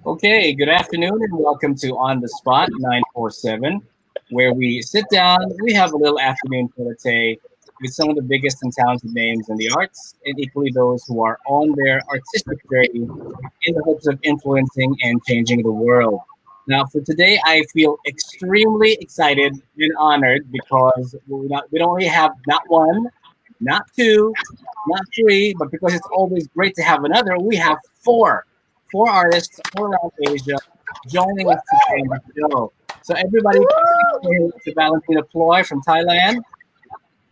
Okay, good afternoon and welcome to On the Spot 947, where we sit down, we have a little afternoon today with some of the biggest and talented names in the arts, and equally those who are on their artistic journey in the hopes of influencing and changing the world. Now, for today, I feel extremely excited and honored because we don't only have not one, not two, not three, but because it's always great to have another, we have four artists all around Asia joining us today on the show. So everybody, please say to Valentina Ploy from Thailand,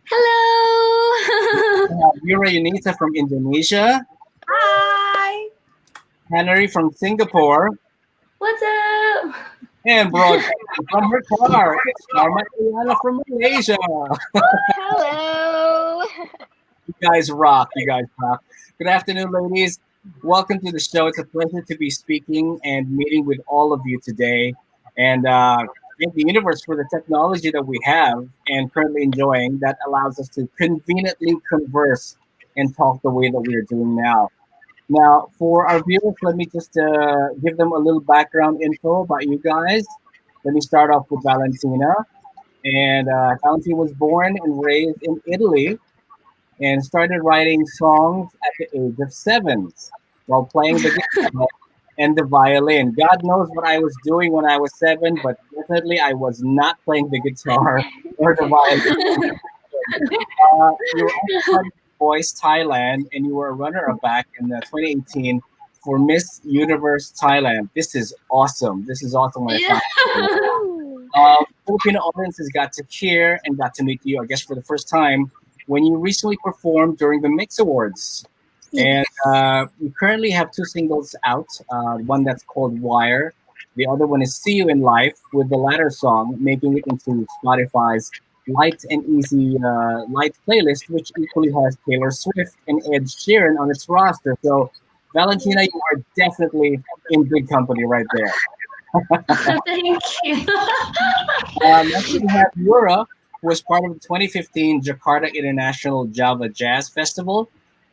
Hello! Yura Yunita from Indonesia, Hi! Haneri from Singapore, What's up? and broadcasting from her car, it's Shalma Eliana from Malaysia. Hello. You guys rock. You guys rock. Good afternoon, ladies. Welcome to the show. It's a pleasure to be speaking and meeting with all of you today. And thank the universe for the technology that we have and currently enjoying that allows us to conveniently converse and talk the way that we are doing now. Now, for our viewers, let me just give them a little background info about you guys. Let me start off with Valentina. And Valentina was born and raised in Italy and started writing songs at the age of 7 while playing the guitar and the violin. God knows what I was doing when I was 7, but definitely I was not playing the guitar or the violin. You were also part of Voice Thailand, and you were a runner-up back in 2018 for Miss Universe Thailand. This is awesome. This is awesome. When I Yeah. found Filipino audiences got to hear and got to meet you, I guess, for the first time when you recently performed during the Mix Awards. And you currently have two singles out. One that's called Wire. The other one is See You in Life, with the latter song making it into Spotify's light and easy light playlist, which equally has Taylor Swift and Ed Sheeran on its roster. So, Valentina, you are definitely in good company right there. Thank you. Next we have Yura, who was part of the 2015 Jakarta International Java Jazz Festival.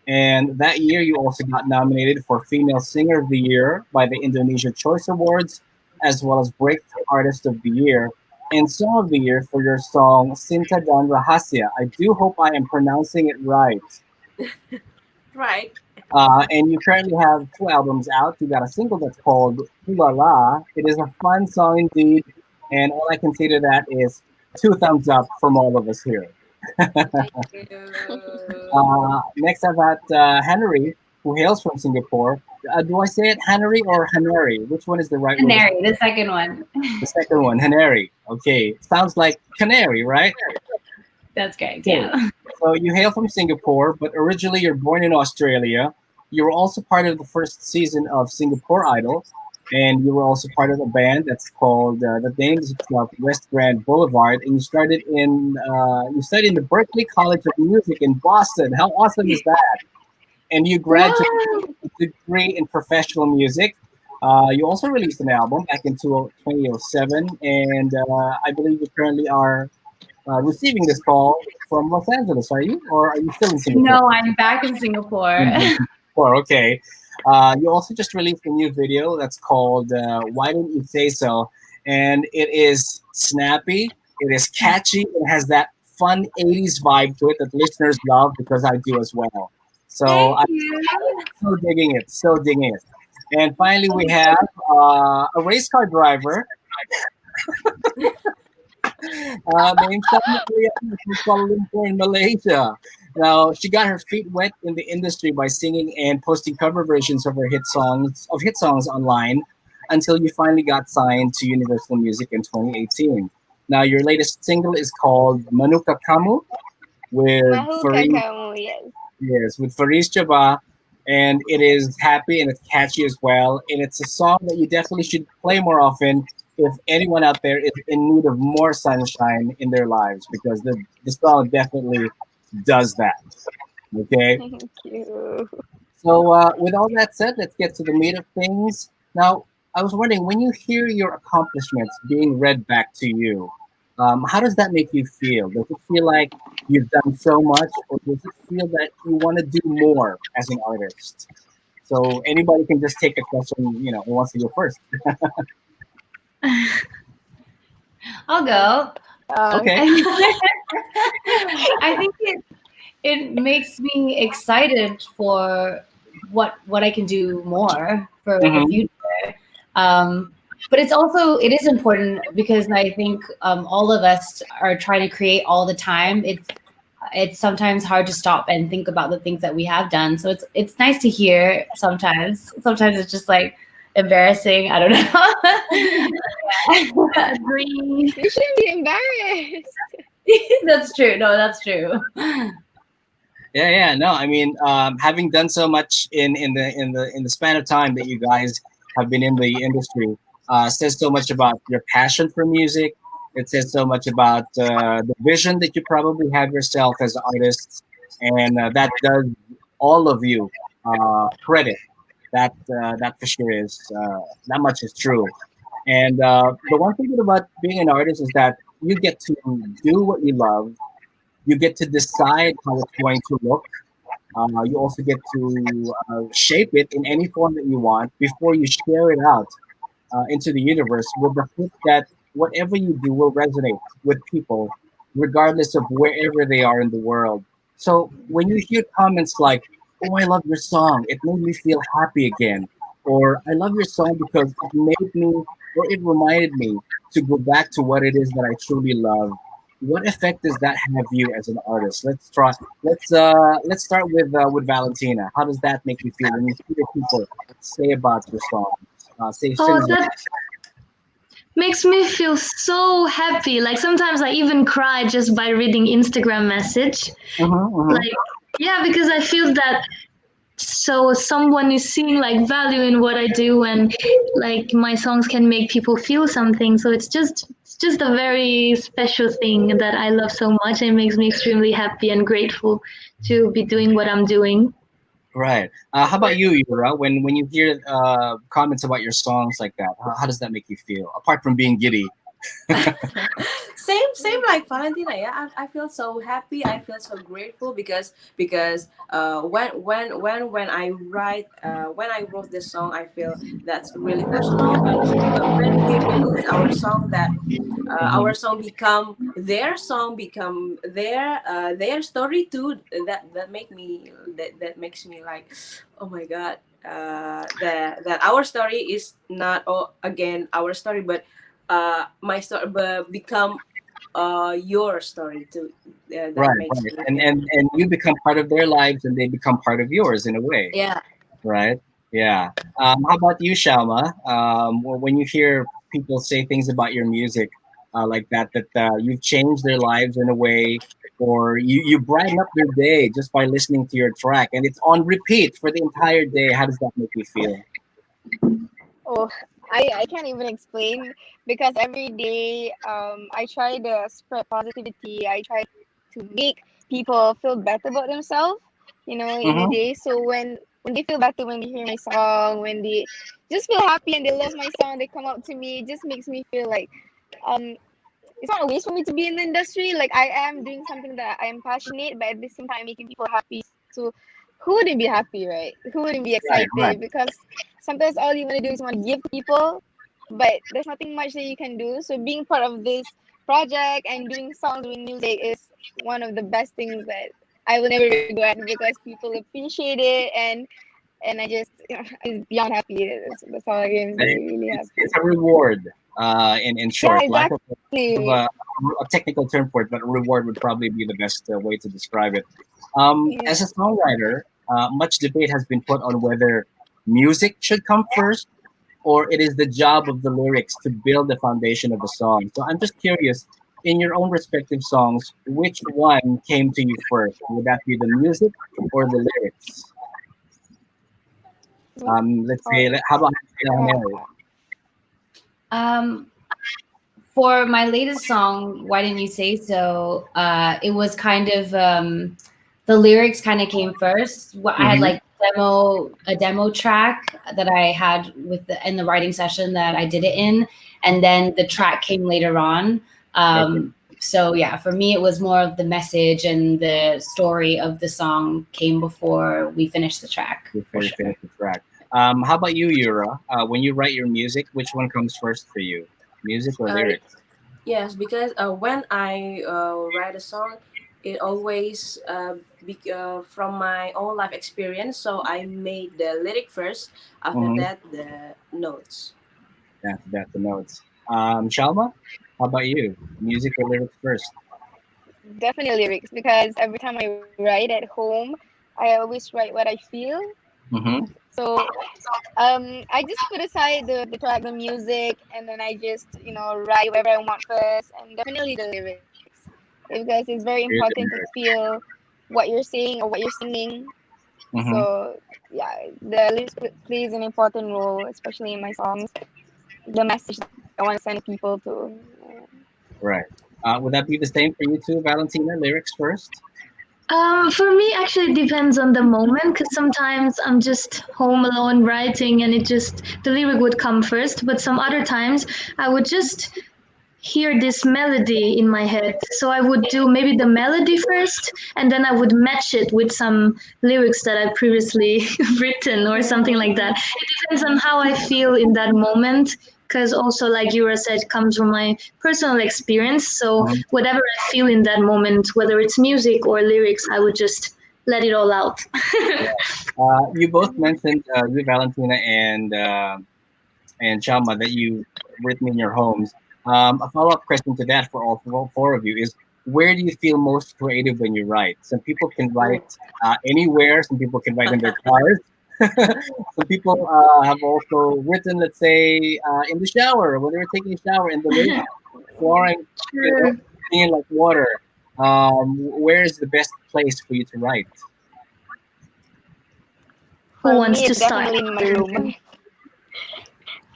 And that year, you also got nominated for Female Singer of the Year by the Indonesia Choice Awards, as well as Breakthrough Artist of the Year and Song of the Year for your song Cinta dan Rahasia. I do hope I am pronouncing it right. Right. And you currently have two albums out. You got a single that's called Hula La. It is a fun song indeed. And all I can say to that is two thumbs up from all of us here. Thank you. Next, I've got Haneri, who hails from Singapore. Do I say it Haneri or Haneri? Which one is the right one? Haneri, the second one. The second one, Haneri. Okay, sounds like canary, right? That's great. Okay. Yeah. So you hail from Singapore, but originally you're born in Australia. You were also part of the first season of Singapore Idol, and you were also part of a band that's called the name is itself West Grand Boulevard, and you studied in the Berklee College of Music in Boston. How awesome is that? And you graduated with a degree in professional music. You also released an album back in 2007, and I believe you currently are receiving this call from Los Angeles. Are you, or are you still in Singapore? No, I'm back in Singapore. Singapore, okay. You also just released a new video that's called Why Don't You Say So? And it is snappy, it is catchy, it has that fun 80s vibe to it that listeners love because I do as well. So I'm Thank you. so digging it, so digging it. And finally, we have a race car driver named Shalma Eliana from Kuala Lumpur in Malaysia. Now, she got her feet wet in the industry by singing and posting cover versions of her hit songs online until you finally got signed to Universal Music in 2018. Now, your latest single is called Manuka Kamu with Mahuka Farid, kamu, yes. yes, with Faris Jabba, and it is happy and it's catchy as well. And it's a song that you definitely should play more often if anyone out there is in need of more sunshine in their lives, because the song definitely does that. Okay. Thank you. So with all that said, let's get to the meat of things. Now, I was wondering, when you hear your accomplishments being read back to you, how does that make you feel? Does it feel like you've done so much, or does it feel that you want to do more as an artist? So anybody can just take a question, who wants to go first. I'll go. Okay. I think it makes me excited for what I can do more for the Mm-hmm. future. But it is important because I think all of us are trying to create all the time. It's sometimes hard to stop and think about the things that we have done. So it's nice to hear sometimes. Sometimes it's just like embarrassing. I don't know. Agree. You shouldn't be embarrassed. That's true. No, that's true. Yeah. No, I mean, having done so much in the span of time that you guys have been in the industry, says so much about your passion for music. It says so much about the vision that you probably have yourself as artists, and that does all of you credit. That for sure is that much is true. And the one thing about being an artist is that you get to do what you love. You get to decide how it's going to look. You also get to shape it in any form that you want before you share it out into the universe with the hope that whatever you do will resonate with people, regardless of wherever they are in the world. So when you hear comments like, "Oh, I love your song. It made me feel happy again," or "I love your song because it made me or it reminded me to go back to what it is that I truly love." What effect does that have you as an artist? Let's try. Let's start with Valentina. How does that make you feel when you hear people say about your songs? Say Oh, things like, that makes me feel so happy. Like sometimes I even cry just by reading Instagram message. Like, yeah, because I feel that so someone is seeing like value in what I do, and like my songs can make people feel something. So it's just a very special thing that I love so much, and it makes me extremely happy and grateful to be doing what I'm doing. right. How about you, Yura? When you hear comments about your songs like that, how does that make you feel? Apart from being giddy. Same like Valentina. Yeah, I feel so happy. I feel so grateful because when I wrote this song, I feel that's really personal. When we release our song, that our song become their story too. That makes me like, oh my god. That our story is not again our story, but my story become your story too. That Right, makes right. me And you become part of their lives, and they become part of yours in a way. yeah. Right? Yeah. How about you, Shalma? When you hear people say things about your music like that you've changed their lives in a way, or you brighten up their day just by listening to your track, and it's on repeat for the entire day. How does that make you feel? Oh, I can't even explain because every day I try to spread positivity. I try to make people feel better about themselves, in the Mm-hmm. day. So when they feel better when they hear my song, when they just feel happy and they love my song, they come up to me. It just makes me feel like um it's not a waste for me to be in the industry. Like I am doing something that I am passionate, but at the same time making people happy. So who wouldn't be happy, right? Who wouldn't be Right, right. excited? Because sometimes all you want to do is want to give to people, but there's nothing much that you can do. So being part of this project and doing songs with music is one of the best things that I will never regret because people appreciate it, and I just I'm beyond happy. That's all I can say. Really It's happy. a reward. In Yeah, short, lack of exactly. a technical term for it, but a reward would probably be the best way to describe it. Yeah. As a songwriter, much debate has been put on whether music should come first or it is the job of the lyrics to build the foundation of a song. So I'm just curious, in your own respective songs, which one came to you first? Would that be the music or the lyrics? Let's Or say, how about uh, Haneri? Um, for my latest song, Why Didn't You Say So? It was kind of the lyrics kind of came first. I had Mm-hmm. like a demo track that I had in the writing session that I did it in, and then the track came later on. Okay. So yeah, for me, it was more of the message and the story of the song came before we finished the track. Before you finish the track. How about you, Yura? When you write your music, which one comes first for you, music or Uh, lyrics? yes, because when I write a song, it always from my own life experience. So I made the lyric first. After Mm-hmm. that, the notes. That's the notes. Shalma, how about you? Music or lyrics first? Definitely lyrics, because every time I write at home, I always write what I feel. Mm-hmm. So I just put aside the track, the music, and then I just write whatever I want first, and definitely the lyrics, because it's very Here's the important to lyrics. feel what you're saying or what you're singing. Mm-hmm. So yeah, the lyrics plays an important role, especially in my songs. The message that I want to send people to. Right. Would that be the same for you too, Valentina? Lyrics first? For me, actually, it depends on the moment because sometimes I'm just home alone writing and the lyric would come first. But some other times I would just hear this melody in my head. So I would do maybe the melody first and then I would match it with some lyrics that I previously written or something like that. It depends on how I feel in that moment. Because also, like Yura said, comes from my personal experience. So Mm-hmm. whatever I feel in that moment, whether it's music or lyrics, I would just let it all out. You both mentioned you, Valentina, and Shalma, that you've written in your homes. A follow-up question to that for all four of you is, where do you feel most creative when you write? Some people can Oh. write anywhere. Some people can write in their cars. Some people have also written, let's say, in the shower when they were taking a shower, and the lyrics flowing, True. in like water. Where is the best place for you to write? Who For wants me, to it's start? definitely in my room.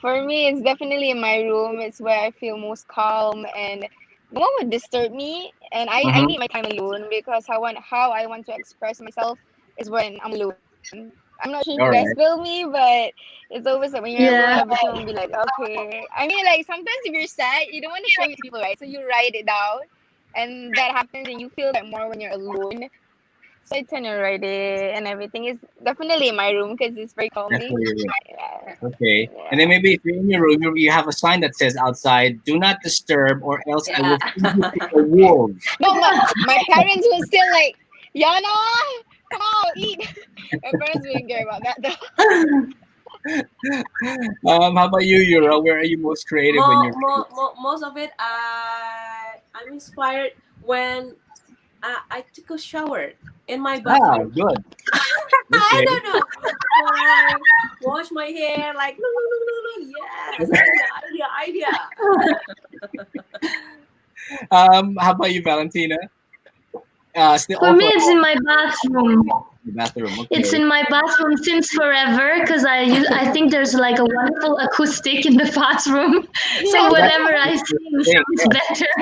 For me, it's definitely in my room. It's where I feel most calm, and no one would disturb me. And I Mm-hmm. need my time alone, because how I want to express myself is when I'm alone. I'm not sure if All you guys right. feel me, but it's always like when you're alone, Yeah. everything will be like, okay. I mean, like sometimes if you're sad, you don't want to show it to people, right? So you write it down, and that happens, and you feel that more when you're alone. So I tend to write it, and everything is definitely in my room because it's very calming. Definitely. Yeah. Okay. And then Yeah. maybe if you're in your room, you have a sign that says outside, "Do not disturb, or else I Yeah. will feed you to the wolves." No, my parents were still like, Yana, come on, eat. My parents wouldn't care about that though. How about you, Yura? Where are you most creative when you're writing? Most of it, I'm inspired when I took a shower in my Ah, bathroom. good. I Okay. don't know. When I wash my hair, like, no, no, no, no, no, yes, idea. How about you, Valentina? Still For me, also it's in my bathroom. the bathroom. It's Okay. in my bathroom since forever because I think there's like a wonderful acoustic in the bathroom. So That, whatever I sing thing, sounds yes. better,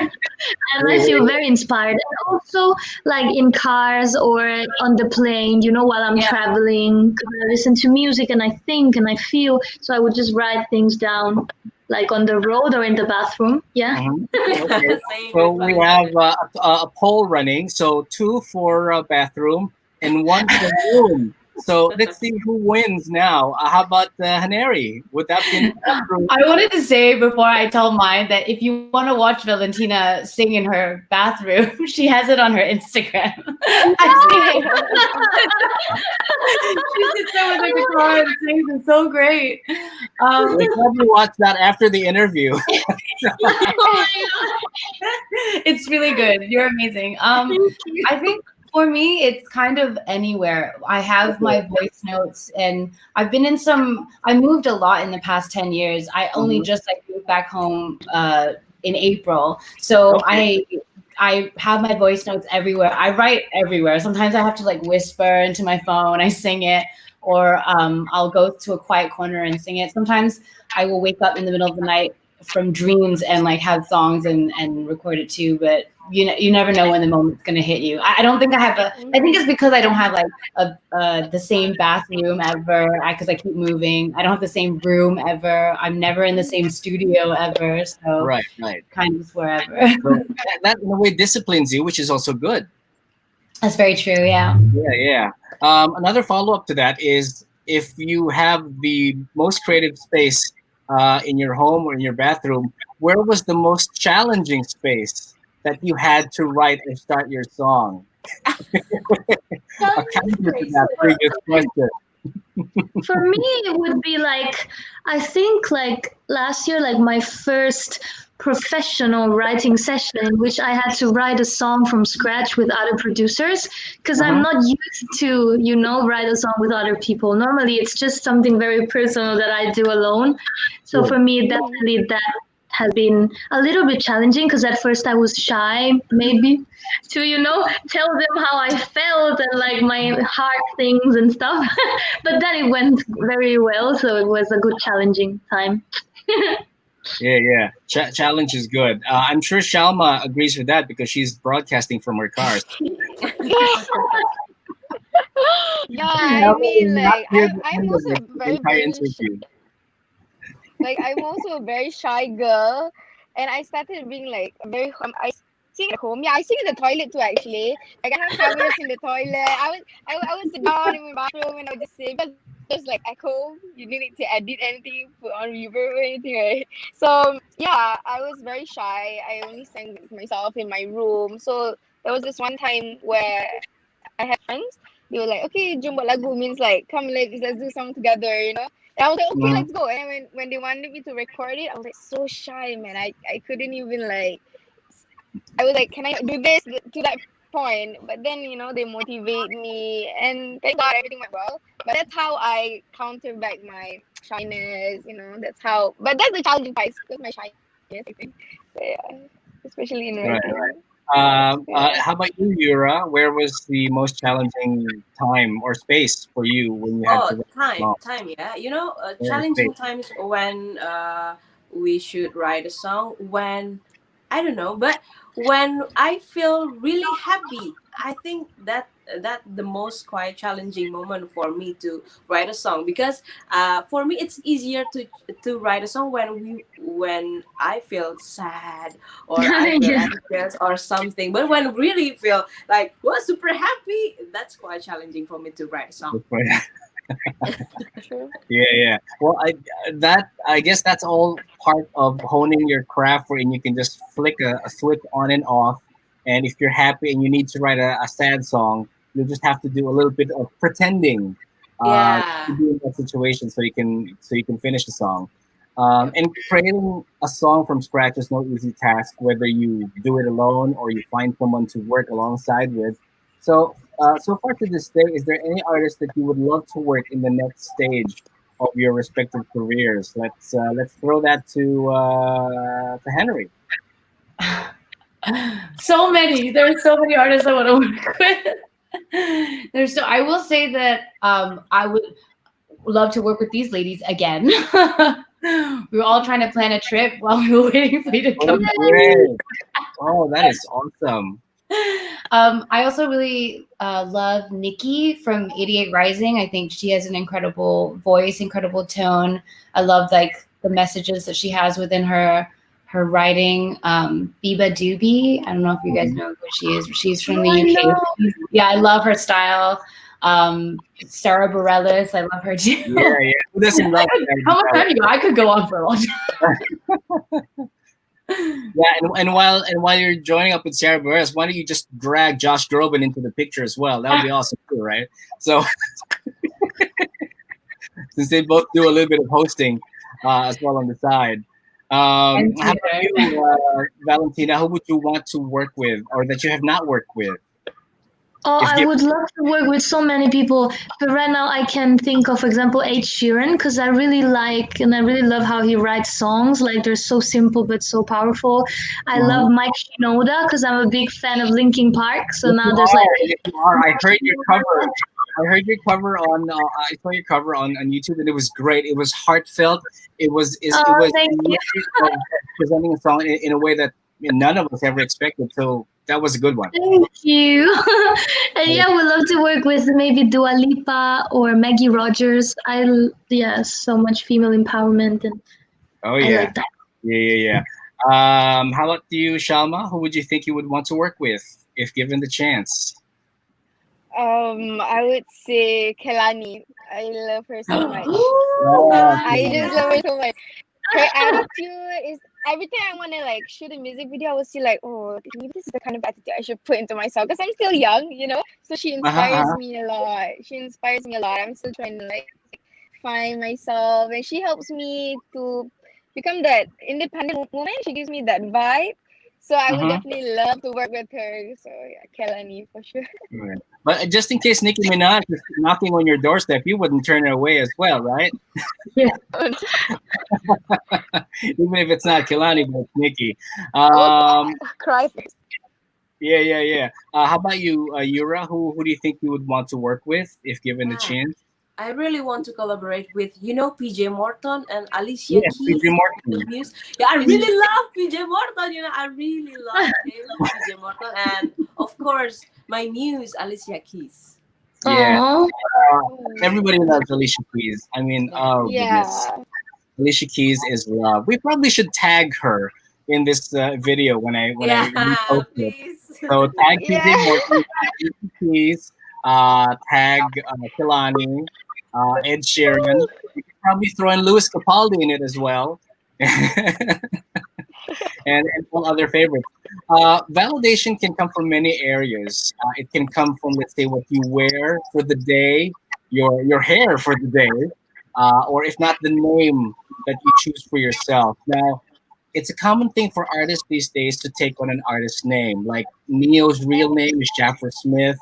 and I Really, feel very inspired. And also, like in cars or on the plane, while I'm Yeah. traveling, 'cause I listen to music and I think and I feel. So I would just write things down, like on the road or in the bathroom. Yeah. Mhm. Okay. Yeah, same So with we Valentina. have a poll running. So two for bathroom and one for room. So let's see who wins now. How about Haneri? Would that be in the bathroom? I wanted to say before I tell mine that if you want to watch Valentina sing in her bathroom, she has it on her Instagram. I've seen it. She sits there with her guitar and sings. It's so great. We'll probably watch that after the interview. It's really good. You're amazing. I think for me, it's kind of anywhere. I have Okay. my voice notes, and I've been in some. I moved a lot in the past 10 years. I only Mhm. just moved back home in April, so Okay. I have my voice notes everywhere. I write everywhere. Sometimes I have to like whisper into my phone. I sing it, or I'll go to a quiet corner and sing it. Sometimes I will wake up in the middle of the night from dreams and like have songs and record it too, but you never know when the moment's gonna hit you. I don't think I have I think it's because I don't have like the same bathroom ever because I keep moving. I don't have the same room ever. I'm never in the same studio ever. So right. kind of wherever. So that in a way disciplines you, which is also good. That's very true. Yeah. Yeah. Another follow-up to that is if you have the most creative space in your home or in your bathroom, where was the most challenging space that you had to write or start your song? A counter to that previous question. For me, it would be like, I think like last year, like my first professional writing session in which I had to write a song from scratch with other producers because I'm not used to, write a song with other people. Normally, it's just something very personal that I do alone. So for me, definitely that has been a little bit challenging because at first I was shy, maybe, to tell them how I felt and like my heart things and stuff. But then it went very well, so it was a good challenging time. Yeah. Challenge is good. I'm sure Shalma agrees with that because she's broadcasting from her car. Yeah, I mean, like I'm also I'm also a very shy girl, and I started being like I sing at home. Yeah, I sing in the toilet too. Actually, like I have cameras in the toilet. I would sit down in my bathroom and I would just sing because there's like echo. You didn't need to edit anything, put on reverb or anything, right? So yeah, I was very shy. I only sang to myself in my room. So there was this one time where I had friends. They were like, okay, jumbo lagu means like, come, let's do something together, And I was like, okay, let's go. And when they wanted me to record it, I was like so shy, man. I couldn't even like, I was like, can I do this to that point? But then, they motivate me and thank God everything went well. But that's how I counter back my shyness, but that's the challenging part because my shyness, I think. So, yeah, especially in writing. Right. How about you, Yura? Where was the most challenging time or space for you when you had to write time, yeah. Challenging times when we should write a song when, I don't know, but when I feel really happy, I think that the most quite challenging moment for me to write a song because for me it's easier to write a song when I feel sad or I feel anxious or something, but when really feel like super happy, that's quite challenging for me to write a song. Yeah. Well, I guess that's all part of honing your craft, wherein you can just flick a switch on and off. And if you're happy and you need to write a sad song, you just have to do a little bit of pretending to be in that situation, so you can finish the song. And creating a song from scratch is no easy task, whether you do it alone or you find someone to work alongside with. So, so far to this day, is there any artist that you would love to work in the next stage of your respective careers? Let's throw that to Haneri. So many. There's so many artists I want to work with. I will say that I would love to work with these ladies again. We were all trying to plan a trip while we were waiting for you to come back. Oh, that is awesome. I also really love Nikki from 88 Rising. I think she has an incredible voice, incredible tone. I love like the messages that she has within her writing. Biba Doobie. I don't know if you guys know who she is. She's from the UK. Yeah, I love her style. Sarah Bareilles, I love her too. Yeah. Who doesn't love her? How much time you go? I could go on for a long time. Yeah, and while you're joining up with Sarah Bareilles, why don't you just drag Josh Groban into the picture as well? That would be awesome too, right? So since they both do a little bit of hosting as well on the side. How about you, Valentina? Who would you want to work with, or that you have not worked with? Oh, I would love to work with so many people, but right now I can think of, for example, Ed Sheeran, because I really like and I really love how he writes songs. Like they're so simple but so powerful. I love Mike Shinoda because I'm a big fan of Linkin Park. So now there's like. I heard your cover. I heard your cover on. I saw your cover on YouTube, and it was great. It was heartfelt. It was Thank you. presenting a song in a way that none of us ever expected. So that was a good one. Thank you. And yeah, we love to work with maybe Dua Lipa or Maggie Rogers. Yeah, so much female empowerment, and Oh I yeah, like that. yeah. How about you, Shalma? Who would you think you would want to work with if given the chance? I would say Kelani. I love her so much. Ooh, I Kalani. just love her so much. Her attitude is every time I want to like shoot a music video, I will see like, oh, maybe this is the kind of attitude I should put into myself because I'm still young, you know. So she inspires Uh-huh. me a lot. She inspires me a lot. I'm still trying to like find myself, and she helps me to become that independent woman. She gives me that vibe. So I would Uh-huh. definitely love to work with her. So yeah, Kelani for sure. Right. But just in case Nicki Minaj is knocking on your doorstep, you wouldn't turn her away as well, right? Yeah. Even if it's not Kelani, but it's Nicki. Oh, Um, cry first. yeah. How about you, Yura? Who do you think you would want to work with if given the Yeah. chance? I really want to collaborate with, PJ Morton and Alicia Yes, Keys. PJ Morton. The Muse. Yeah, I really love PJ Morton. I really love him, PJ Morton, and of course my muse, Alicia Keys. Yeah, Aww. everybody loves Alicia Keys. I mean, Yeah. oh goodness, Yeah. Alicia Keys is love. We probably should tag her in this video when I Yeah, repost it. please. So tag PJ Yeah. Morton, tag Alicia Keys, tag Kilani, Ed Sheeran. You could probably throw in Louis Capaldi in it as well, and all other favorites. Validation can come from many areas. It can come from, let's say, what you wear for the day, your hair for the day, or if not, the name that you choose for yourself. Now, it's a common thing for artists these days to take on an artist name. Like Neo's real name is Shaffer Smith.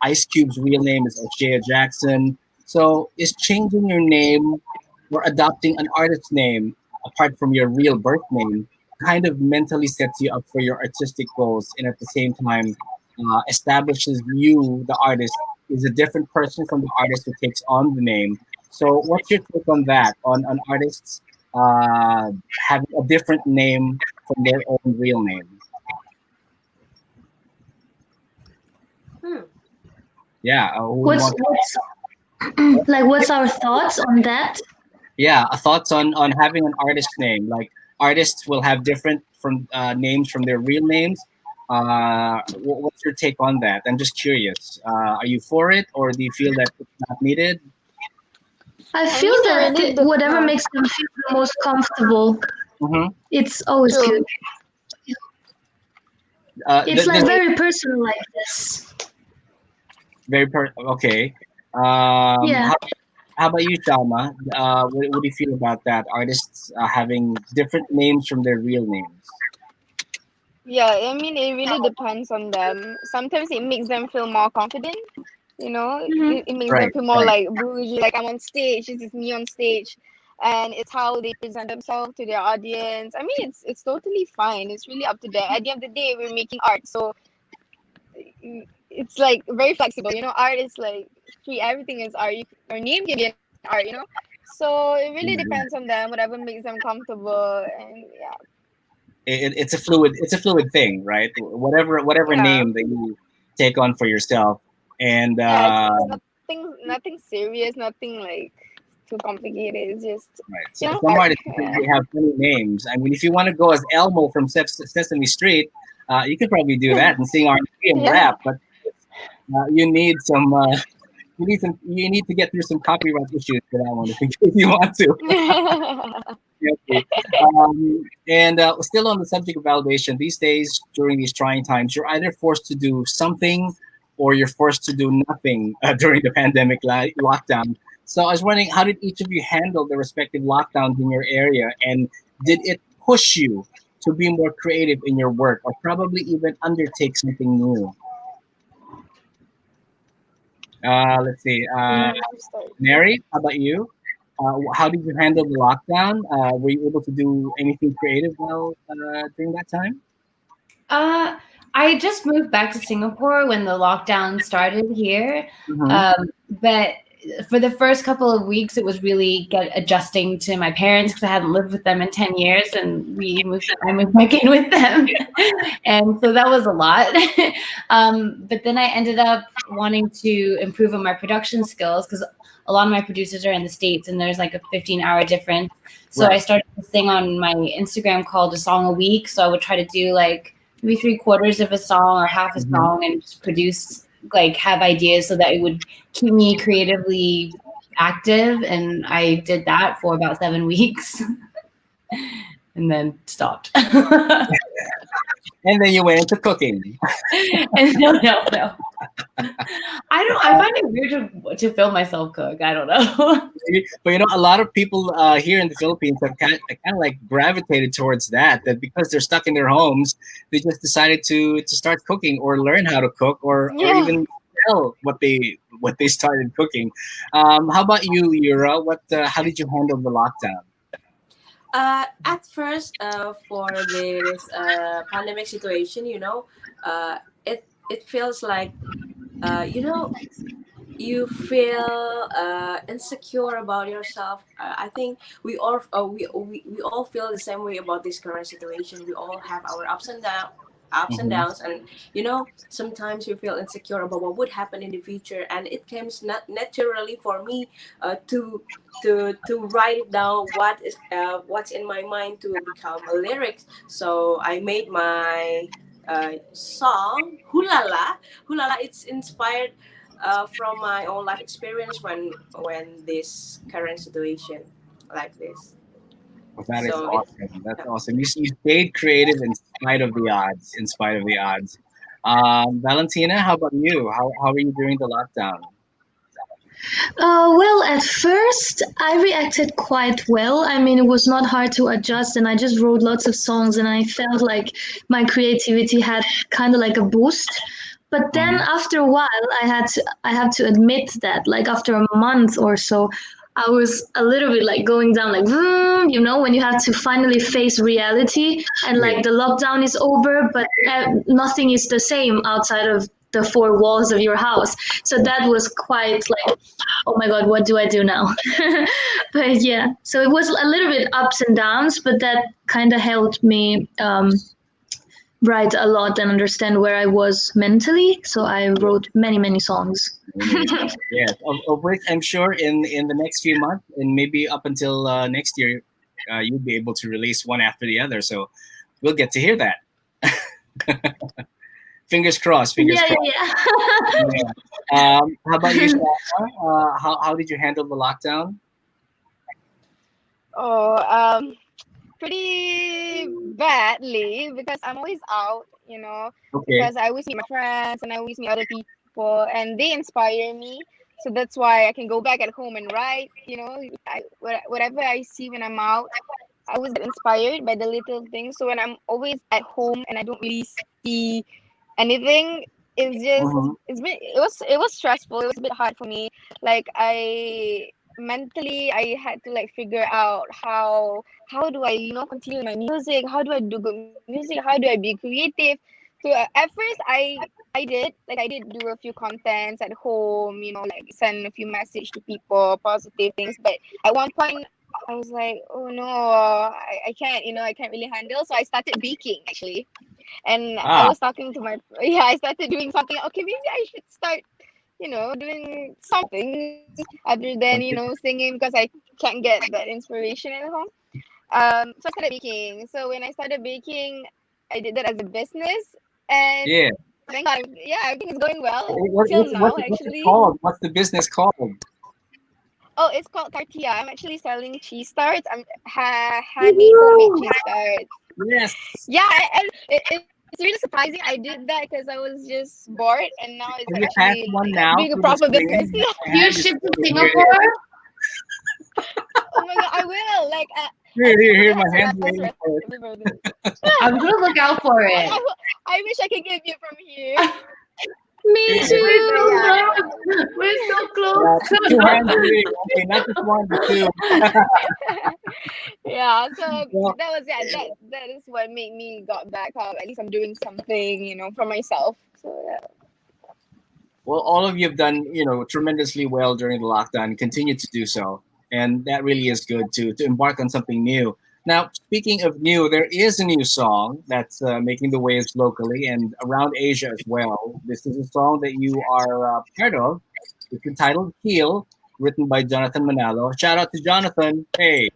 Ice Cube's real name is O'Shea Jackson. So, is changing your name or adopting an artist name apart from your real birth name kind of mentally sets you up for your artistic goals, and at the same time establishes you, the artist, is a different person from the artist who takes on the name. So, what's your take on that? On artists having a different name from their own real name? Hmm. Yeah, who would What's want? what's our thoughts on that? Yeah, thoughts on having an artist name. Like artists will have different from names from their real names. What's your take on that? I'm just curious. Are you for it, or do you feel that it's not needed? I I feel mean, it that really whatever depends. makes them feel the most comfortable, Mm-hmm. it's always True. good. It's like This very personal like this. okay. Yeah. How about you, Shalma? What do you feel about that? Artists having different names from their real names. Yeah, I mean, it really depends on them. Sometimes it makes them feel more confident, you know, Hmm. it makes them Right, feel more right. like bougie, like I'm on stage, this is me on stage. And it's how they present themselves to their audience. I mean, it's totally fine. It's really up to them. At the end of the day, we're making art, so it's like very flexible. You know, art is like free. Everything is art. Your name can be an art. You know, so it really Yeah. depends on them. Whatever makes them comfortable, and yeah, It's a fluid thing, right? Whatever yeah, name that you take on for yourself, and yeah. It's nothing serious. Nothing like too complicated. It's just right. So you know some art. artists Yeah. they have funny names. I mean, if you want to go as Elmo from Sesame Street, you could probably do that and sing R&B and Yeah. rap, but you need some. You need to get through some copyright issues for that one if you want to. Okay. And still on the subject of validation, these days during these trying times, you're either forced to do something or you're forced to do nothing during the pandemic lockdown. So I was wondering, how did each of you handle the respective lockdowns in your area, and did it push you to be more creative in your work, or probably even undertake something new? Let's see. Mary, how about you? How did you handle the lockdown? Were you able to do anything creative during that time? Uh, I just moved back to Singapore when the lockdown started here. But for the first couple of weeks, it was really adjusting to my parents because I hadn't lived with them in 10 years, and I moved back in with them. And so that was a lot. But then I ended up wanting to improve on my production skills because a lot of my producers are in the States and there's like a 15-hour difference. So I started this thing on my Instagram called A Song a Week. So I would try to do like maybe 3/4 of a song or half a song and just produce, like have ideas so that it would keep me creatively active. And I did that for about 7 weeks and then stopped. And then you went into cooking. And no. I find it weird to film myself cook. I don't know. But a lot of people here in the Philippines have kind of like gravitated towards that because they're stuck in their homes, they just decided to start cooking or learn how to cook or even sell what they started cooking. How about you, Yura? How did you handle the lockdown? At first, for this pandemic situation, it feels like, you feel insecure about yourself. I think we all feel the same way about this current situation. We all have our ups and downs, and sometimes we feel insecure about what would happen in the future, and it comes not naturally for me to write it down what's in my mind to become a lyrics. So I made my song Hulala. It's inspired from my own life experience when this current situation like this. That is awesome. That's awesome. You stayed creative in spite of the odds. Valentina, how about you? How are you during the lockdown? Well, at first I reacted quite well. I mean, it was not hard to adjust, and I just wrote lots of songs, and I felt like my creativity had kind of like a boost. But then after a while, I have to admit that, like after a month or so, I was a little bit like going down, like when you have to finally face reality, and like the lockdown is over, but nothing is the same outside of the four walls of your house. So that was quite like, oh my God, what do I do now? But yeah, so it was a little bit ups and downs, but that kind of helped me write a lot and understand where I was mentally. So I wrote many songs. Yes, of which I'm sure in the next few months and maybe up until next year, you'll be able to release one after the other. So we'll get to hear that. Fingers crossed. Yeah. How about you, Shalma? How did you handle the lockdown? Pretty badly because I'm always out, because I always meet my friends and I always meet other people and they inspire me. So that's why I can go back at home and write, whatever I see when I'm out, I always get inspired by the little things. So when I'm always at home and I don't really see anything, it was stressful. It was a bit hard for me. Like mentally I had to like figure out how do I continue my music, how do I do good music, how do I be creative. So at first I did do a few contents at home, like send a few message to people, positive things, but at one point I was like, oh no, I can't I can't really handle. So I started baking actually, and I was talking to I started doing something. Okay, maybe I should start doing something other than, singing, because I can't get that inspiration at home. So I started baking. So when I started baking, I did that as a business, and thank God, everything is going well till now. Actually, what's the business called? Oh, it's called Tortilla. I'm actually selling cheese tarts. I'm honey homemade cheese tarts. Yes. Yeah, and it's really surprising. I did that because I was just bored, and now it's actually being a proper business. You ship to Singapore? Oh my God, I will. Like, here, my hands. I'm gonna look out for it. I wish I could give you from here. Me too. We're so close. Yeah, 2 hands. Okay, not just one, but two. Yeah, so Well, that was that is what made me got back. At least I'm doing something, for myself. So yeah. well, all of you have done, tremendously well during the lockdown and continue to do so. And that really is good to embark on something new. Now, speaking of new, there is a new song that's making the waves locally and around Asia as well. This is a song that you are part of. It's entitled Heal, written by Jonathan Manalo. Shout out to Jonathan. Hey,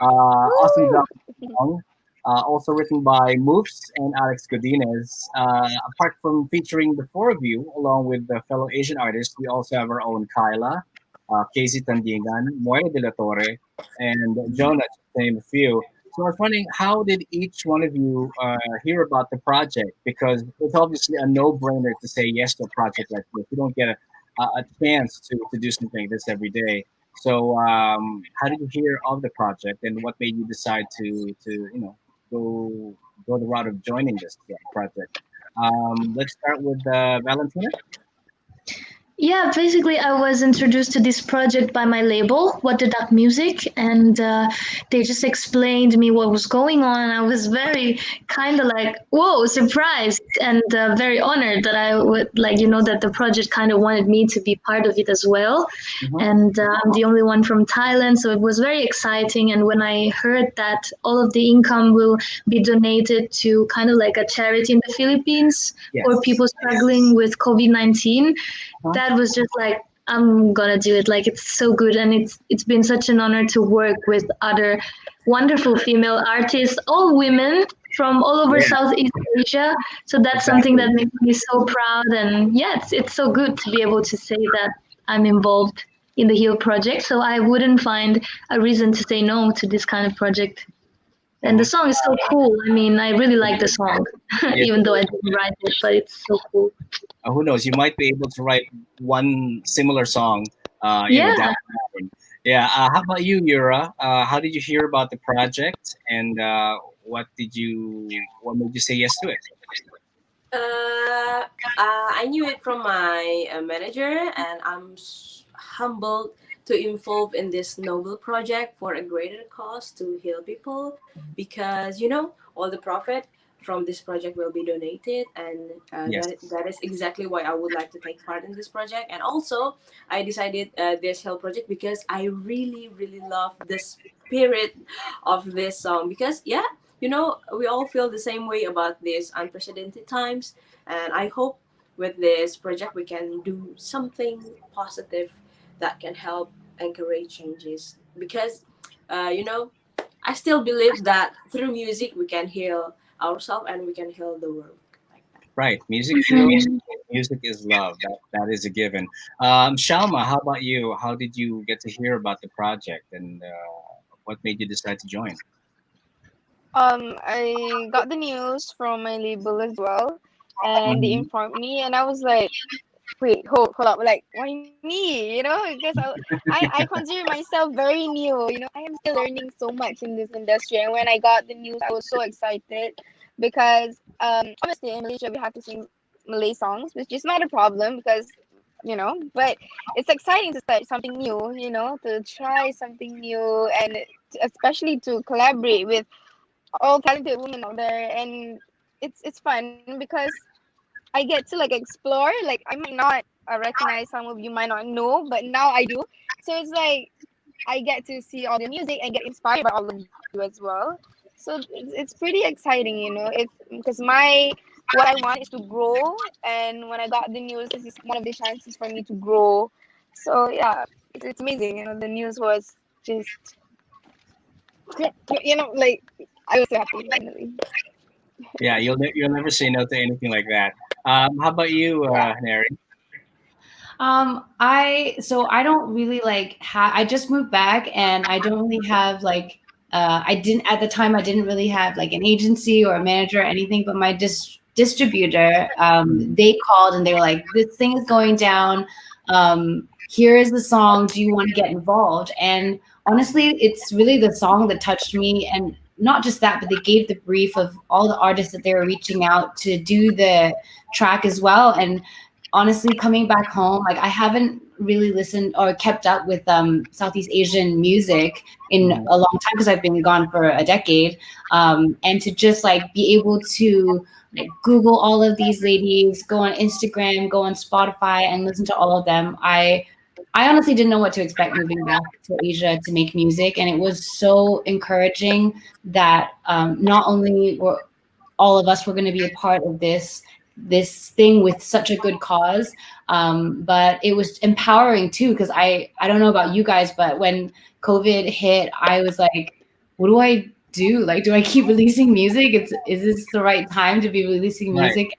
awesome job Woo! with the song. Also written by Moophs and Alex Godinez. Apart from featuring the four of you, along with the fellow Asian artists, we also have our own Kyla, Casey Tandingan, Moira Dela Torre, and Jona, to name a few. So I was wondering, how did each one of you hear about the project? Because it's obviously a no-brainer to say yes to a project like this. You don't get a chance to do something like this every day. So, how did you hear of the project, and what made you decide to go go the route of joining this project? Let's start with Valentina. Yeah, basically, I was introduced to this project by my label, What the Duck Music, and they just explained me what was going on. I was very kind of like, whoa, surprised, and very honored that I would that the project kind of wanted me to be part of it as well. Mhm. And I'm the only one from Thailand, so it was very exciting. And when I heard that all of the income will be donated to kind of like a charity in the Philippines for Yes. people struggling with COVID-19, Huh? that was just like, I'm gonna do it. Like, it's so good, and it's been such an honor to work with other wonderful female artists, all women from all over Yeah, Southeast Asia. So that's something exactly. that makes me so proud, and yeah, it's so good to be able to say that I'm involved in the Heal project. So I wouldn't find a reason to say no to this kind of project. And the Mhm. song is so cool. I mean, I really like the song, Yes, even though I didn't write it, but it's so cool. who knows? You might be able to write one similar song, down Yeah. the line. Yeah. How about you, Yura? How did you hear about the project, and what made you say yes to it? I knew it from my manager, and I'm humbled to involve in this noble project for a greater cause to heal people, because all the profit from this project will be donated, and Yes. that is exactly why I would like to take part in this project. And also, I decided this health project because I really really love the spirit of this song, because we all feel the same way about these unprecedented times, and I hope with this project we can do something positive that can help encourage changes, because I still believe that through music we can heal ourselves and we can heal the world, like that. Right. Music heals. Mhm. Music is love. That is a given. Shalma, how about you? How did you get to hear about the project, and what made you decide to join? I got the news from my label as well, and they Mhm. informed me, and I was like, wait, hold up, like, why me? Because I consider myself very new. I am still learning so much in this industry, and when I got the news, I was so excited because obviously in Malaysia we have to sing Malay songs, which is not a problem because but it's exciting to start something new. To try something new, and especially to collaborate with all talented women out there, and it's fun because I get to like explore. Like, I might not recognize some of you might not know, but now I do. So it's like I get to see all the music and get inspired by all of you as well. So it's pretty exciting. It's because what I want is to grow, and when I got the news, this is one of the chances for me to grow. So yeah, it's amazing. The news was just like I was so happy finally. Yeah, you'll never say no to anything like that. How about you, Yeah. Haneri? I don't really like I just moved back and I don't really have like I didn't at the time I didn't really have like an agency or a manager or anything, but my distributor Mhm. they called and they were like, this thing is going down. Here is the song. Do you want to get involved? And honestly, it's really the song that touched me, and not just that, but they gave the brief of all the artists that they were reaching out to do the track as well. And honestly, coming back home, like I haven't really listened or kept up with Southeast Asian music in a long time because I've been gone for a decade. And to just like be able to like Google all of these ladies, go on Instagram, go on Spotify, and listen to all of them. I honestly didn't know what to expect moving back to Asia to make music, and it was so encouraging that not only were all of us were going to be a part of this thing with such a good cause, but it was empowering too, because I don't know about you guys, but when COVID hit, I was like, what do I do? Like, do I keep releasing music? Is this the right time to be releasing Right. music?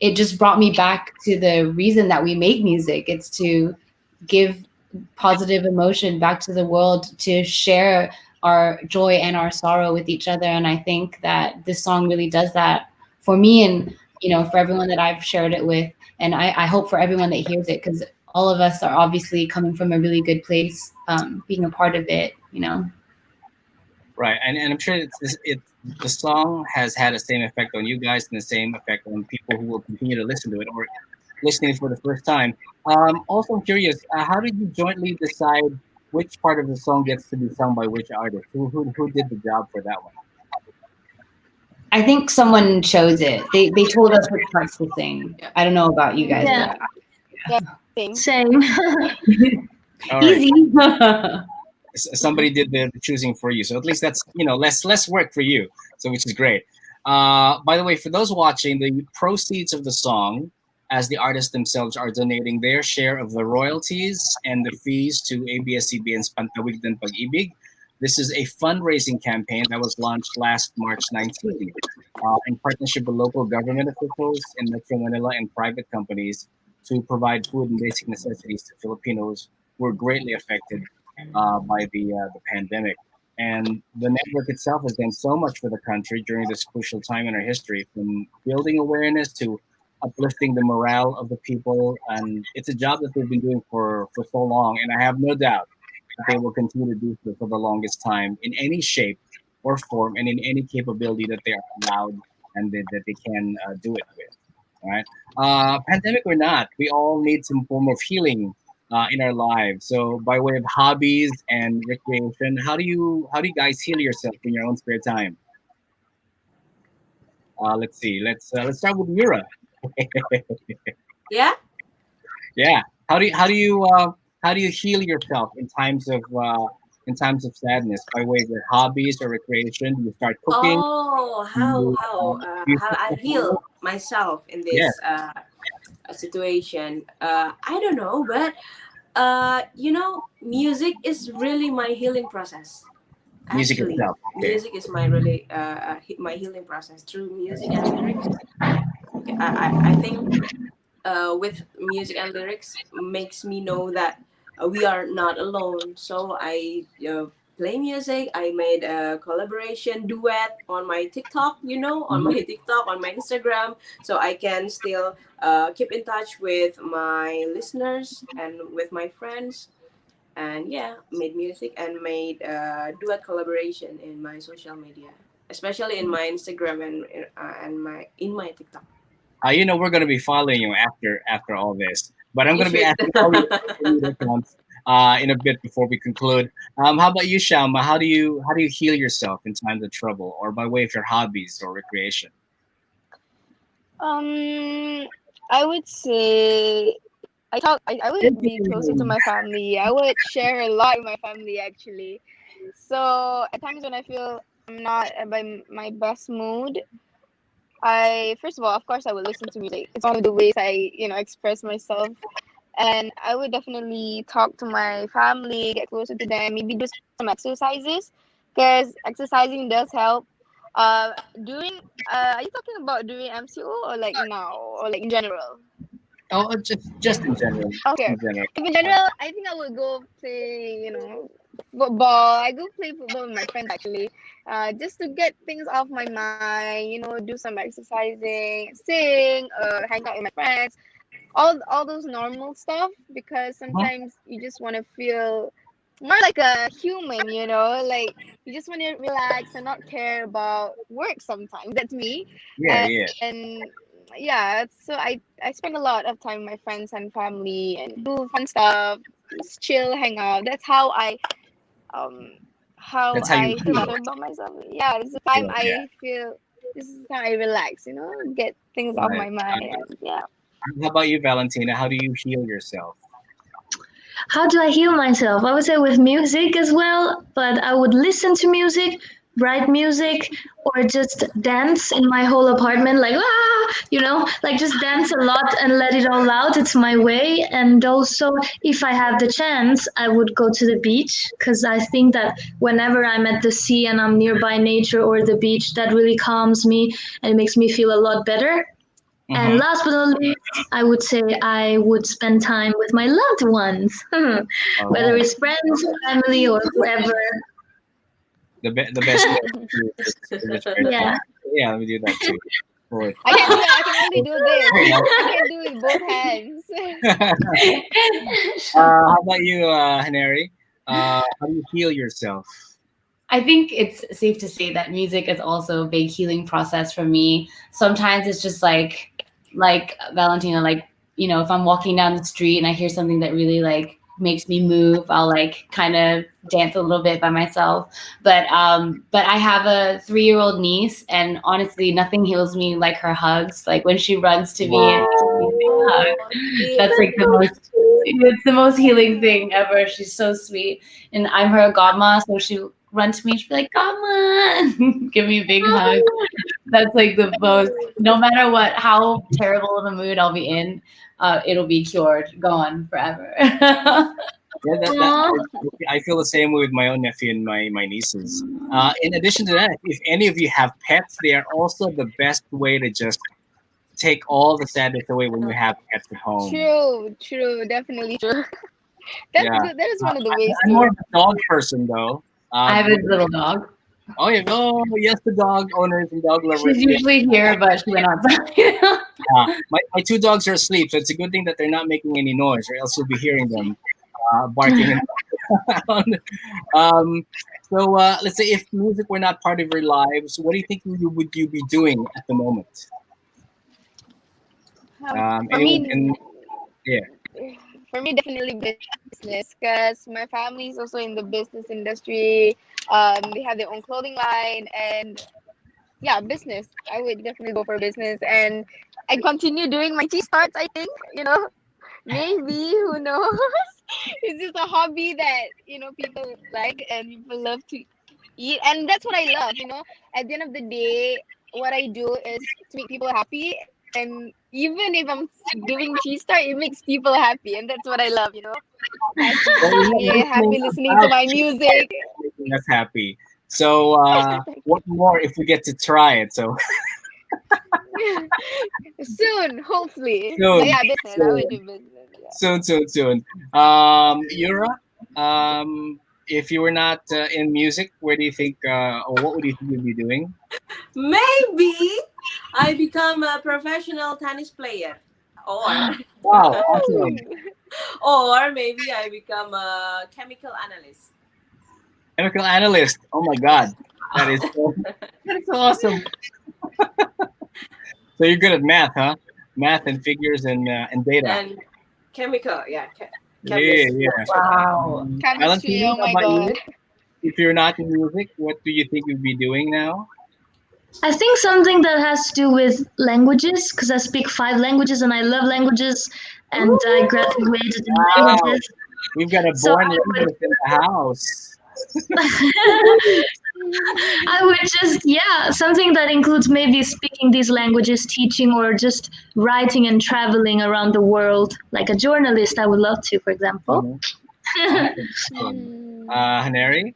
It just brought me back to the reason that we make music. It's to give positive emotion back to the world, to share our joy and our sorrow with each other. And I think that this song really does that for me, and for everyone that I've shared it with. And I hope for everyone that hears it, because all of us are obviously coming from a really good place, being a part of it. Right, and I'm sure the song has had the same effect on you guys and the same effect on people who will continue to listen to it or listening for the first time. Also, I'm curious, how did you jointly decide which part of the song gets to be sung by which artist? Who did the job for that one? I think someone chose it. They told us which parts to sing. I don't know about you guys. Yeah. But Same. Same. All right. easy. Somebody did the choosing for you, so at least that's less work for you, so which is great. By the way, for those watching, the proceeds of the song, as the artists themselves are donating their share of the royalties and the fees to ABS-CBN's Pantawid and Pag-Ibig. This is a fundraising campaign that was launched last March 19th in partnership with local government officials in Metro Manila and private companies to provide food and basic necessities to Filipinos who were greatly affected by the pandemic. And the network itself has done so much for the country during this crucial time in our history, from building awareness to uplifting the morale of the people. And it's a job that they've been doing for so long. And I have no doubt that they will continue to do so for the longest time in any shape or form and in any capability that they are allowed and that they can do it with. All right. Pandemic or not, we all need some form of healing in our lives. So, by way of hobbies and recreation, how do you guys heal yourself in your own spare time? Let's see. Let's start with Yura. Yeah. Yeah. How do you heal yourself in times of sadness by way of your hobbies or recreation? Do you start cooking? Oh, Do how you, how do you how I heal myself in Yes, this situation. I don't know, but music is really my healing process. music Actually, itself. Okay. music is my really my healing process through music and lyrics. I think with music and lyrics makes me know that we are not alone. So I play music. I made a collaboration duet on my TikTok, on Mhm. my TikTok, on my Instagram, so I can still keep in touch with my listeners and with my friends. And yeah, made music and made duet collaboration in my social media, especially in my Instagram and my TikTok. We're going to be following you after all this, but I'm You going to be should. asking all your social media accounts in a bit before we conclude. How about you, Shalma? How do you heal yourself in times of trouble, or by way of your hobbies or recreation? Um, I would say I would be closer to my family. I would share a lot with my family actually. So at times when I feel I'm not by my best mood, I first of all, of course, I would listen to music. It's one of the ways I express myself, and I would definitely talk to my family, get closer to them, maybe do some exercises, because exercising does help. Doing are you talking about doing MCO or like now or like in general? Oh, just in general. Okay. In general. If in general, I think I would go play, football. I go play football with my friends actually, just to get things off my mind. Do some exercising, sing, hang out with my friends, all those normal stuff. Because Mhm. sometimes you just want to feel more like a human. Like you just want to relax and not care about work. Sometimes that's me, Yeah, yeah. and yeah, so I spend a lot of time with my friends and family and do fun stuff, just chill, hang out. Um how That's how you I feel feel. better about myself. Yeah, this is the Yeah, time yeah. I feel. This is how I relax. Get things off Right. my mind. And yeah. How about you, Valentina? How do you heal yourself? How do I heal myself? I would say with music as well, but I would listen to music, write music, or just dance in my whole apartment, like, like just dance a lot and let it all out. It's my way. And also, if I have the chance, I would go to the beach because I think that whenever I'm at the sea and I'm nearby nature or the beach, that really calms me and makes me feel a lot better. And Mm-hmm. last but not least, I would say I would spend time with my loved ones, All whether right. it's friends, family, or whoever. The best way to share Yeah. time. Yeah, let me do that too. Boy. I can't do that. I can only do this. I can't do it with both hands. How about you, Haneri? How do you heal yourself? I think it's safe to say that music is also a big healing process for me. Sometimes it's just like Valentina, like, if I'm walking down the street and I hear something that really like makes me move, I'll like kind of dance a little bit by myself. But I have a 3-year-old niece, and honestly nothing heals me like her hugs. Like when she runs to me and gives me a big hug. Oh, That's like the most it's the most healing thing ever. She's so sweet. And I'm her godma, so she'll run to me, she'll be like, godma, give me a big hug. That's like the most, no matter what, how terrible of a mood I'll be in, it'll be cured, gone forever. Yeah, Aw. I feel the same way with my own nephew and my nieces. In addition to that, if any of you have pets, they are also the best way to just take all the sadness away when you have pets at home. True, definitely true. Yeah, That is one of the ways I'm more too. of a dog person though. I have a little dog. Oh yeah, oh yes, the dog owners and dog lovers. She's usually here, but she went outside. My two dogs are asleep, so it's a good thing that they're not making any noise, or else you'll be hearing them barking in the background. Um, so let's say if music were not part of your lives, what do you think would you be doing at the moment? For Anyone me, can, yeah. definitely business, because my family is also in the business industry. They have their own clothing line, and yeah, business. I would definitely go for business, and I continue doing my cheese tarts. I think maybe, who knows? It's just a hobby that people like and people love to eat, and that's what I love. At the end of the day, what I do is to make people happy, and even if I'm doing cheese tart, it makes people happy, and that's what I love. Well, Happy, happy listening to my music. making us happy. So what more if we get to try it? So Soon, hopefully. But soon, yeah, business. I would do business. Yeah. soon. Yura, if you were not in music, where do you think, or what would you think you'd be doing? maybe I become a professional tennis player, or Wow, awesome. or maybe I become a chemical analyst. Chemical analyst. Oh my God, that is so awesome. So you're good at math, huh? Math and figures and data. And chemical, yeah, Yeah, yeah. Wow. Chemistry. Valentina, Oh how my about god. you? If you're not in music, what do you think you'd be doing now? I think something that has to do with languages, because I speak 5 languages and I love languages, and I Woo! graduated in Wow, languages. we've got a So born I would linguist in the house. I would just, yeah, something that includes maybe speaking these languages, teaching, or just writing and traveling around the world, like a journalist. I would love to, for example. Mhm. Awesome, awesome. Haneri?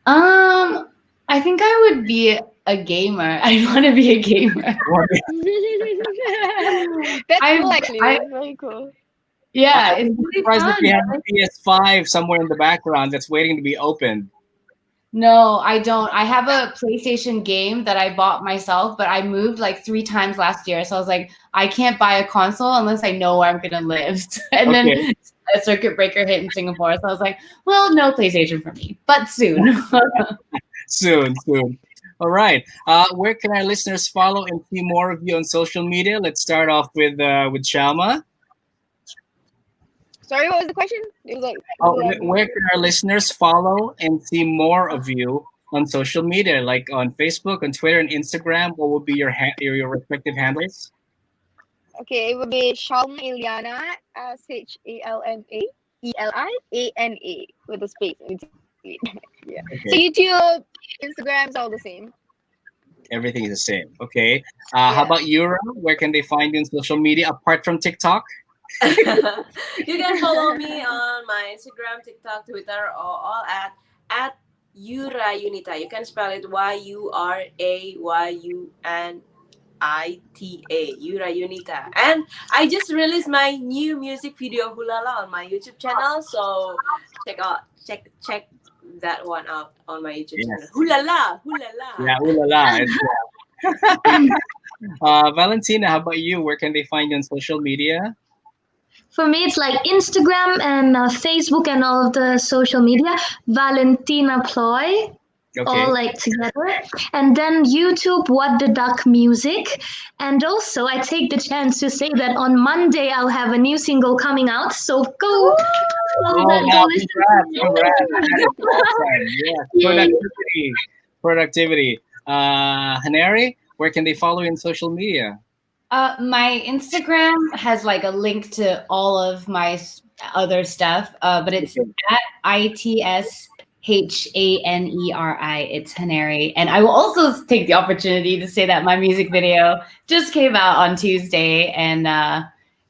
I think I would be a gamer. I want to be a gamer. That's I, cool, actually. I, That's very cool. yeah, I it's wouldn't be really surprised if fun. we have a PS5 somewhere in the background that's waiting to be opened. No, I don't. I have a PlayStation game that I bought myself, but I moved like 3 times last year. So I was like, I can't buy a console unless I know where I'm gonna live. And Okay. then a circuit breaker hit in Singapore. So I was like, well, no PlayStation for me, but soon. Soon. All right. Where can our listeners follow and see more of you on social media? Let's start off with Shalma. Sorry, what was the question? It was like, Where can our listeners follow and see more of you on social media, like on Facebook, on Twitter, and Instagram? What would be your respective handles? okay, it would be Shalma Eliana, SHALMA ELIANA with a space in between. Yeah. So Okay. YouTube, Instagram's all the same. Everything is the same. Okay. How Yeah. about Yura? Where can they find you on social media apart from TikTok? You can follow me on my Instagram, TikTok, Twitter, or all at Yura Yunita. You can spell it YURAYUNITA. Yura Yunita. And I just released my new music video Hulala on my YouTube channel. So check that one out on my YouTube channel. Yes. Hulala, Yeah. hulala. Ooh la la. Valentina, how about you? Where can they find you on social media? For me, it's like Instagram and Facebook and all of the social media. Valentina Ploy, Okay. all like together. And then YouTube, What the Duck Music. And also, I take the chance to say that on Monday, I'll have a new single coming out. So go follow Oh, that, go wow. listen Congrats. to That is awesome. Yes. it. Productivity. Haneri, where can they follow you on social media? My Instagram has like a link to all of my other stuff, but it's Okay. at ITSHANERI. It's Haneri. And I will also take the opportunity to say that my music video just came out on Tuesday, and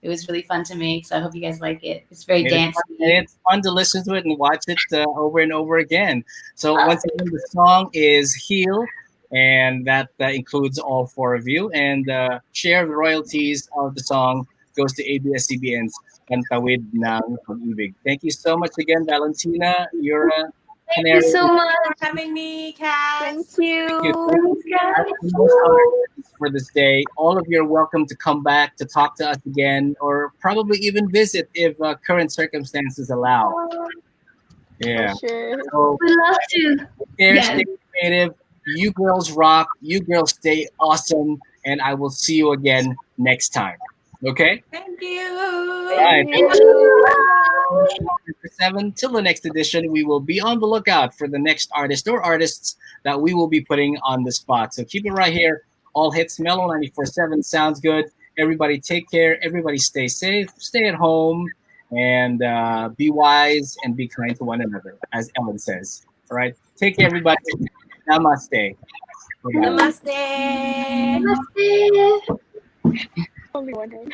it was really fun to make. So I hope you guys like it. It's very dancey. It's fun to listen to it and watch it over and over again. So once again, the song is "Heal," and that includes all four of you. And share of the royalties of the song goes to ABS-CBN's Pantawid ng Pag-Ibig. Thank you so much again, Valentina, Yura, Thank you so much. For having me, Cass. Thank Thank you. you. For this day. All of you are welcome to come back to talk to us again, or probably even visit if current circumstances allow. Yeah. For sure. So We love to. stay creative. You girls rock. You girls stay awesome, and I will see you again next time. Okay. Thank you. All right. Thank you. 7 till the next edition. We will be on the lookout for the next artist or artists that we will be putting on the spot. So keep it right here. All hits Mellow 94.7 sounds good. Everybody take care. Everybody stay safe. Stay at home and be wise and be kind to one another, as Ellen says. All right. Take care, everybody. Namaste. Bye-bye. Namaste. Namaste. Only one hand.